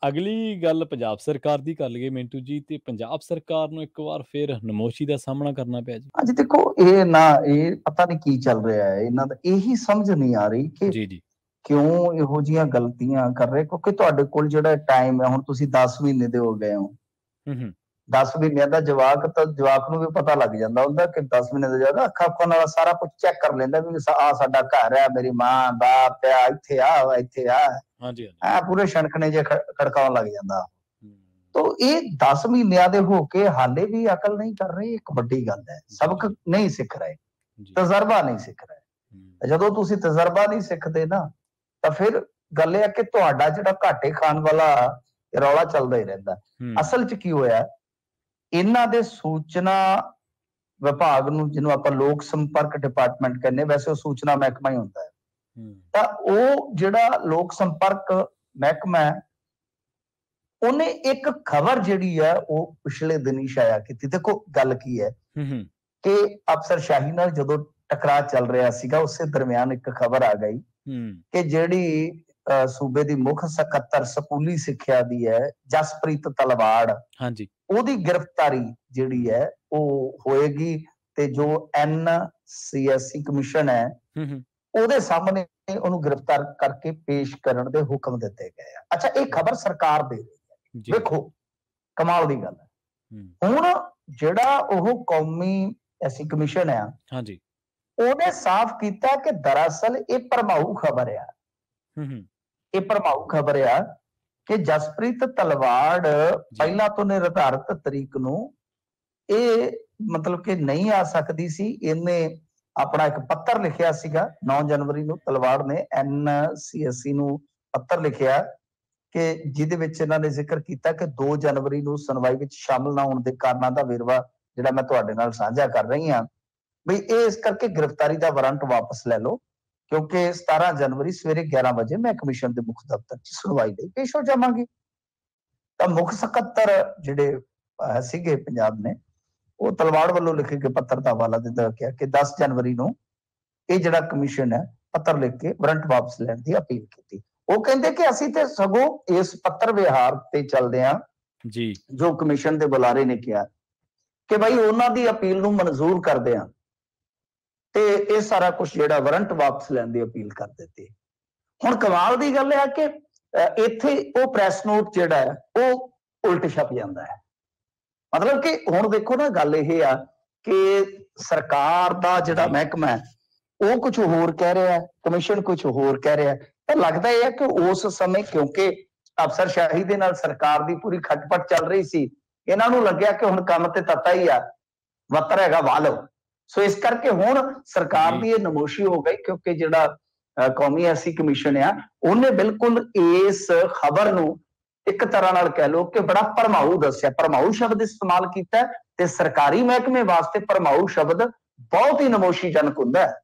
ਅਗਲੀ ਗੱਲ ਪੰਜਾਬ ਸਰਕਾਰ ਦੀ ਕਰ ਲਈਏ ਮਿੰਟੂ ਜੀ, ਤੇ ਪੰਜਾਬ ਸਰਕਾਰ ਨੂੰ ਇੱਕ ਵਾਰ ਫਿਰ ਨਮੋਸ਼ੀ ਦਾ ਸਾਹਮਣਾ ਕਰਨਾ ਪਿਆ ਜੀ। ਅੱਜ ਦੇਖੋ ਇਹ ਪਤਾ ਨਹੀਂ ਕੀ ਚੱਲ ਰਿਹਾ ਹੈ, ਇਹਨਾਂ ਦਾ ਇਹੀ ਸਮਝ ਨਹੀਂ ਆ ਰਹੀ ਕਿ ਜੀ, ਜੀ। ਕਿਉਂ ਇਹੋ ਜਿਹੀਆਂ ਗਲਤੀਆਂ ਕਰ ਰਹੇ, ਕਿਉਂਕਿ ਤੁਹਾਡੇ ਕੋਲ ਜਿਹੜਾ ਟਾਈਮ ਹੈ, ਹੁਣ ਤੁਸੀਂ 10 ਮਹੀਨੇ ਦੇ ਹੋ ਗਏ ਹੋ। 10 ਮਹੀਨਿਆਂ ਦਾ ਜਵਾਕ ਨੂੰ ਵੀ ਪਤਾ ਲੱਗ ਜਾਂਦਾ ਹੁੰਦਾ ਕਿ 10 ਮਹੀਨੇ ਦਾ ਜਵਾਕ ਅੱਖਾਂ ਨਾਲ ਸਾਰਾ ਕੁਝ ਚੈੱਕ ਕਰ ਲੈਂਦਾ ਵੀ ਆ ਸਾਡਾ ਘਰ ਹੈ, ਮੇਰੀ ਮਾਂ ਬਾਪ ਆ, ਇੱਥੇ ਆ ਹਾਂਜੀ ਪੂਰੇ ਛਣਕਣੇ ਜੇ ਖੜਕਾਉਣ ਲੱਗ ਜਾਂਦਾ। ਤੋ ਇਹ 10 ਮਹੀਨਿਆਂ ਦੇ ਹੋ ਕੇ ਹਾਲੇ ਵੀ ਅਕਲ ਨਹੀਂ ਕਰ ਰਹੇ, ਇੱਕ ਵੱਡੀ ਗੱਲ ਹੈ। ਸਬਕ ਨਹੀਂ ਸਿੱਖ ਰਹੇ, ਤਜਰਬਾ ਨਹੀਂ ਸਿੱਖ ਰਹੇ। ਜਦੋਂ ਤੁਸੀਂ ਤਜਰਬਾ ਨਹੀਂ ਸਿੱਖਦੇ ਨਾ, ਤਾਂ ਫਿਰ ਗੱਲ ਇਹ ਹੈ ਕਿ ਤੁਹਾਡਾ ਜਿਹੜਾ ਘਾਟੇ ਖਾਣ ਵਾਲਾ ਰੌਲਾ ਚੱਲਦਾ ਹੀ ਰਹਿੰਦਾ। ਅਸਲ 'ਚ ਕੀ ਹੋਇਆ, ਇਹਨਾਂ ਦੇ ਸੂਚਨਾ ਵਿਭਾਗ ਨੂੰ, ਜਿਹਨੂੰ ਆਪਾਂ ਲੋਕ ਸੰਪਰਕ ਡਿਪਾਰਟਮੈਂਟ ਕਹਿੰਦੇ, ਵੈਸੇ ਉਹ ਸੂਚਨਾ ਮਹਿਕਮਾ ਹੀ ਹੁੰਦਾ ਹੈ, ਤਾਂ ਉਹ ਜਿਹੜਾ ਲੋਕ ਸੰਪਰਕ ਮਹਿਕਮਾ ਹੈ, ਉਹਨੇ ਇੱਕ ਖਬਰ ਜਿਹੜੀ ਹੈ ਉਹ ਪਿਛਲੇ ਦਿਨੀ ਛਾਇਆ ਕੀਤੀ। ਦੇਖੋ ਗੱਲ ਕੀ ਹੈ ਕਿ ਅਫਸਰਸ਼ਾਹੀ ਨਾਲ ਜਦੋਂ ਟਕਰਾਅ ਚੱਲ ਰਿਹਾ ਸੀਗਾ, ਉਸੇ ਦਰਮਿਆਨ ਇੱਕ ਖਬਰ ਆ ਗਈ ਕਿ ਜਿਹੜੀ ਸੂਬੇ ਦੀ ਮੁੱਖ ਸਕੱਤਰ ਸਕੂਲੀ ਸਿੱਖਿਆ ਦੀ ਹੈ, ਜਸਪ੍ਰੀਤ ਤਲਵਾੜ, ਉਹਦੀ ਗ੍ਰਿਫਤਾਰੀ ਜਿਹੜੀ ਹੈ ਉਹ ਹੋਏਗੀ, ਤੇ ਜੋ NCSC ਕਮਿਸ਼ਨ ਹੈ ਉਹਦੇ ਸਾਹਮਣੇ ਉਹਨੂੰ ਗ੍ਰਿਫਤਾਰ ਕਰਕੇ ਪੇਸ਼ ਕਰਨ ਦੇ ਹੁਕਮ ਦਿੱਤੇ ਗਏ ਆ। ਅੱਛਾ, ਇਹ ਖਬਰ ਸਰਕਾਰ ਦੇ ਰਹੀ ਹੈ। ਵੇਖੋ ਕਮਾਲ ਦੀ ਗੱਲ ਹੈ। ਹੁਣ ਜਿਹੜਾ ਉਹ ਕੌਮੀ ਐਸੀ ਕਮਿਸ਼ਨ ਆ, ਉਹਨੇ ਸਾਫ਼ ਕੀਤਾ ਕਿ ਦਰਅਸਲ ਇਹ ਭਰਮਾਊ ਖਬਰ ਆ। ਇਹ ਭਰਮਾਊ ਖਬਰ ਆ ਕਿ ਜਸਪ੍ਰੀਤ ਤਲਵਾੜ ਪਹਿਲਾਂ ਤੋਂ ਨਿਰਧਾਰਿਤ ਤਰੀਕ ਨੂੰ ਇਹ ਮਤਲਬ ਕਿ ਨਹੀਂ ਆ ਸਕਦੀ ਸੀ। ਇਹਨੇ ਆਪਣਾ ਇੱਕ ਪੱਤਰ ਲਿਖਿਆ ਸੀਗਾ 9 ਜਨਵਰੀ ਨੂੰ, ਤਲਵਾੜ ਨੇ NCSC ਨੂੰ ਪੱਤਰ ਲਿਖਿਆ ਕਿ ਜਿਹਦੇ ਵਿੱਚ ਇਹਨਾਂ ਨੇ ਜ਼ਿਕਰ ਕੀਤਾ ਕਿ 2 ਜਨਵਰੀ ਨੂੰ ਸੁਣਵਾਈ ਵਿੱਚ ਸ਼ਾਮਲ ਨਾ ਹੋਣ ਦੇ ਕਾਰਨਾਂ ਦਾ ਵੇਰਵਾ ਜਿਹੜਾ ਮੈਂ ਤੁਹਾਡੇ ਨਾਲ ਸਾਂਝਾ ਕਰ ਰਹੀ ਹਾਂ, ਵੀ ਇਹ ਇਸ ਕਰਕੇ ਗ੍ਰਿਫਤਾਰੀ ਦਾ ਵਾਰੰਟ ਵਾਪਸ ਲੈ ਲਓ, ਕਿਉਂਕਿ 17 ਜਨਵਰੀ ਸਵੇਰੇ 11 ਵਜੇ ਮੈਂ ਕਮਿਸ਼ਨ ਦੇ ਮੁੱਖ ਦਫ਼ਤਰ 'ਚ ਸੁਣਵਾਈ ਲਈ ਪੇਸ਼ ਹੋ ਜਾਵਾਂਗੀ। ਤਾਂ ਮੁੱਖ ਸਕੱਤਰ ਜਿਹੜੇ ਸੀਗੇ ਪੰਜਾਬ ਨੇ, ਉਹ ਤਲਵਾੜ ਵੱਲੋਂ ਲਿਖੇ ਗਏ ਪੱਤਰ ਦਾ ਹਵਾਲਾ ਦਿੰਦਾ ਕਿਹਾ ਕਿ 10 ਜਨਵਰੀ ਨੂੰ ਇਹ ਜਿਹੜਾ ਕਮਿਸ਼ਨ ਹੈ ਪੱਤਰ ਲਿਖ ਕੇ ਵਾਰੰਟ ਵਾਪਸ ਲੈਣ ਦੀ ਅਪੀਲ ਕੀਤੀ। ਉਹ ਕਹਿੰਦੇ ਕਿ ਅਸੀਂ ਤੇ ਸਗੋਂ ਇਸ ਪੱਤਰ ਵਿਹਾਰ ਤੇ ਚੱਲਦੇ ਹਾਂ ਜੀ, ਜੋ ਕਮਿਸ਼ਨ ਦੇ ਬੁਲਾਰੇ ਨੇ ਕਿਹਾ ਕਿ ਭਾਈ ਉਹਨਾਂ ਦੀ ਅਪੀਲ ਨੂੰ ਮਨਜ਼ੂਰ ਕਰਦੇ ਹਾਂ, ਤੇ ਇਹ ਸਾਰਾ ਕੁਝ ਜਿਹੜਾ ਵਾਰੰਟ ਵਾਪਸ ਲੈਣ ਦੀ ਅਪੀਲ ਕਰ ਦਿੱਤੀ। ਹੁਣ ਕਮਾਲ ਦੀ ਗੱਲ ਹੈ ਕਿ ਇੱਥੇ ਉਹ ਪ੍ਰੈਸ ਨੋਟ ਜਿਹੜਾ ਹੈ ਉਹ ਉਲਟ ਛਪ ਜਾਂਦਾ ਹੈ। ਮਤਲਬ ਕਿ ਹੁਣ ਦੇਖੋ ਨਾ, ਗੱਲ ਇਹ ਆ ਕਿ ਸਰਕਾਰ ਦਾ ਜਿਹੜਾ ਮਹਿਕਮਾ ਹੈ ਉਹ ਕੁਝ ਹੋਰ ਕਹਿ ਰਿਹਾ, ਕਮਿਸ਼ਨ ਕੁਝ ਹੋਰ ਕਹਿ ਰਿਹਾ। ਤਾਂ ਲੱਗਦਾ ਇਹ ਹੈ ਕਿ ਉਸ ਸਮੇਂ ਕਿਉਂਕਿ ਅਫਸਰਸ਼ਾਹੀ ਦੇ ਨਾਲ ਸਰਕਾਰ ਦੀ ਪੂਰੀ ਖਟਪਟ ਚੱਲ ਰਹੀ ਸੀ, ਇਹਨਾਂ ਨੂੰ ਲੱਗਿਆ ਕਿ ਹੁਣ ਕੰਮ ਤੇ ਤੱਤਾ ਹੀ ਆ, ਵੱਤਰ ਹੈਗਾ ਵਾਹ ਲਓ। ਸੋ ਇਸ ਕਰਕੇ ਹੁਣ ਸਰਕਾਰ ਦੀ ਇਹ ਨਮੋਸ਼ੀ ਹੋ ਗਈ, ਕਿਉਂਕਿ ਜਿਹੜਾ ਕੌਮੀ ਐਸੀ ਕਮਿਸ਼ਨ ਆ, ਉਹਨੇ ਬਿਲਕੁਲ ਇਸ ਖਬਰ ਨੂੰ ਇੱਕ ਤਰ੍ਹਾਂ ਨਾਲ ਕਹਿ ਲਓ ਕਿ ਬੜਾ ਭਰਮਾਊ ਦੱਸਿਆ, ਭਰਮਾਊ ਸ਼ਬਦ ਇਸਤੇਮਾਲ ਕੀਤਾ, ਤੇ ਸਰਕਾਰੀ ਮਹਿਕਮੇ ਵਾਸਤੇ ਭਰਮਾਊ ਸ਼ਬਦ ਬਹੁਤ ਹੀ ਨਮੋਸ਼ੀਜਨਕ ਹੁੰਦਾ ਹੈ।